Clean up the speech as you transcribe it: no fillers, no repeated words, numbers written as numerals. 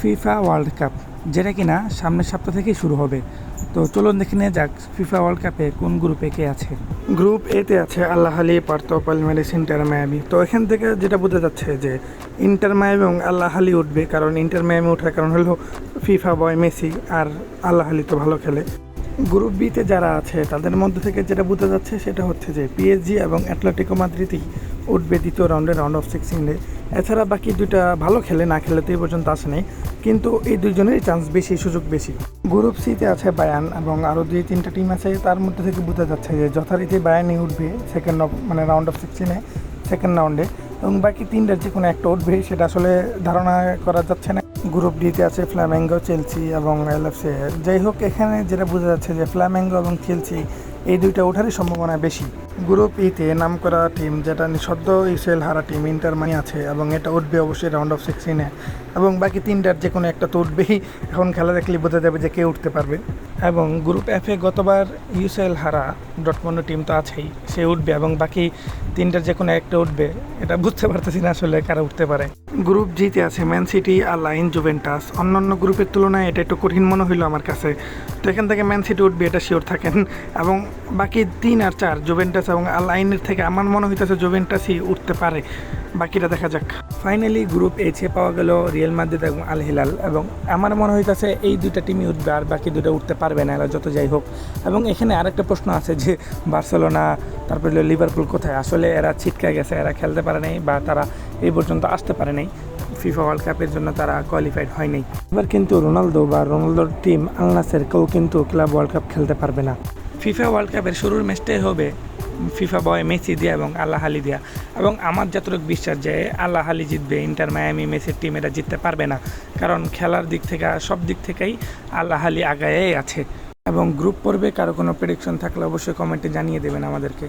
FIFA world cup, যেটা কিনা সামনের সপ্তাহ থেকেই শুরু হবে। তো চলুন দেখে নিয়ে যাক ফিফা ওয়ার্ল্ড কাপে কোন গ্রুপে কে আছে। গ্রুপ এতে আছে আল আহলি, পার্তো, পালমেরিস, ইন্টার মায়ামি। তো এখান থেকে যেটা বোঝা যাচ্ছে যে ইন্টার মায়ামি এবং আল আহলি উঠবে, কারণ ইন্টার মায়ামি ওঠার কারণ হলো ফিফা বয় মেসি, আর আল আহলি তো ভালো খেলে। গ্রুপ বিতে যারা আছে তাদের মধ্যে থেকে যেটা বোঝা যাচ্ছে সেটা হচ্ছে যে পিএসজি এবং অ্যাটলেটিকো মাদ্রিদই উঠবে দ্বিতীয় রাউন্ড অফ 16-এ। এছাড়া বাকি দুইটা ভালো খেলে, না খেলে তো এই পর্যন্ত আসে নেই, কিন্তু এই দুইজনেরই চান্স বেশি, সুযোগ বেশি। গ্রুপ সিতে আছে বায়ার্ন এবং আরও 2-3টা টিম আছে। তার মধ্যে থেকে বোঝা যাচ্ছে যে যথারীতি বায়ার্নই উঠবে রাউন্ড অফ 16-এ, সেকেন্ড রাউন্ডে, এবং বাকি তিনটার যে কোনো একটা উঠবে সেটা আসলে ধারণা করা যাচ্ছে না। গ্রুপ ডিতে আছে ফ্ল্যামেঙ্গো, চেলসি এবং এলএফসি। যাই হোক, এখানে যেটা বোঝা যাচ্ছে যে ফ্ল্যামেঙ্গো এবং চেলসি এই দুইটা ওঠারই সম্ভাবনা বেশি। গ্রুপ ইতে নাম করা টিম, যেটা সদ্য ইউসিএল হারা টিম, ইন্টার মায়ামি আছে এবং এটা উঠবে অবশ্যই রাউন্ড অফ 16-এ, এবং বাকি তিনটার যে কোনো একটা তো উঠবেই। এখন খেলা দেখলে বোঝা যাবে যে কে উঠতে পারবে। এবং গ্রুপ এফে গতবার ইউসিএল হারা ডটমন্ড টিম তো আছেই, সে উঠবে, এবং বাকি তিনটার যে কোনো একটা উঠবে। এটা বুঝতে পারতেছি না আসলে কারা উঠতে পারে। গ্রুপ জিতে আছে ম্যান সিটি, আল আইন, জুভেন্টাস। অন্যান্য গ্রুপের তুলনায় এটা একটু কঠিন মনে হইলো আমার কাছে। তো এখান থেকে ম্যান সিটি উঠবে, এটা শিওর থাকেন। এবং বাকি 3 আর 4 জুভেন্টাস এবং আল আইনের থেকে আমার মনে হইতেছে জুভেন্টাসই উঠতে পারে, বাকিটা দেখা যাক। ফাইনালি গ্রুপ এইচে পাওয়া গেল রিয়াল মাদ্রিদ এবং আল হিলাল, এবং আমার মনে হইতেছে এই দুইটা টিমই উঠবে, আর বাকি দুটো উঠতে পারবে না, এরা যত যাই হোক। এবং এখানে আরেকটা প্রশ্ন আছে যে বার্সেলোনা, তারপরে লিভারপুল কোথায়? আসলে এরা ছিটকে গেছে, এরা খেলতে পারে নাই, বা তারা এই পর্যন্ত আসতে পারে নাই। ফিফা ওয়ার্ল্ড কাপের জন্য তারা কোয়ালিফাইড হয় নাই। এবার কিন্তু রোনালদোর টিম আল নাসের কেউ কিন্তু ক্লাব ওয়ার্ল্ড কাপ খেলতে পারবে না। ফিফা ওয়ার্ল্ড কাপের শুরুর ম্যাচটাই হবে ফিফা বয় মেসি দিয়া এবং আল আহলি দিয়া, এবং আমার যতটুকু বিশ্বাস যে আল আহলি জিতবে, ইন্টার মায়ামি মেসির টিম এটা জিততে পারবে না, কারণ খেলার দিক থেকে সব দিক থেকেই আল আহলি আগায়েই আছে। এবং গ্রুপ পর্বে কারো কোনো প্রেডিকশন থাকলে অবশ্যই কমেন্টে জানিয়ে দেবেন আমাদেরকে।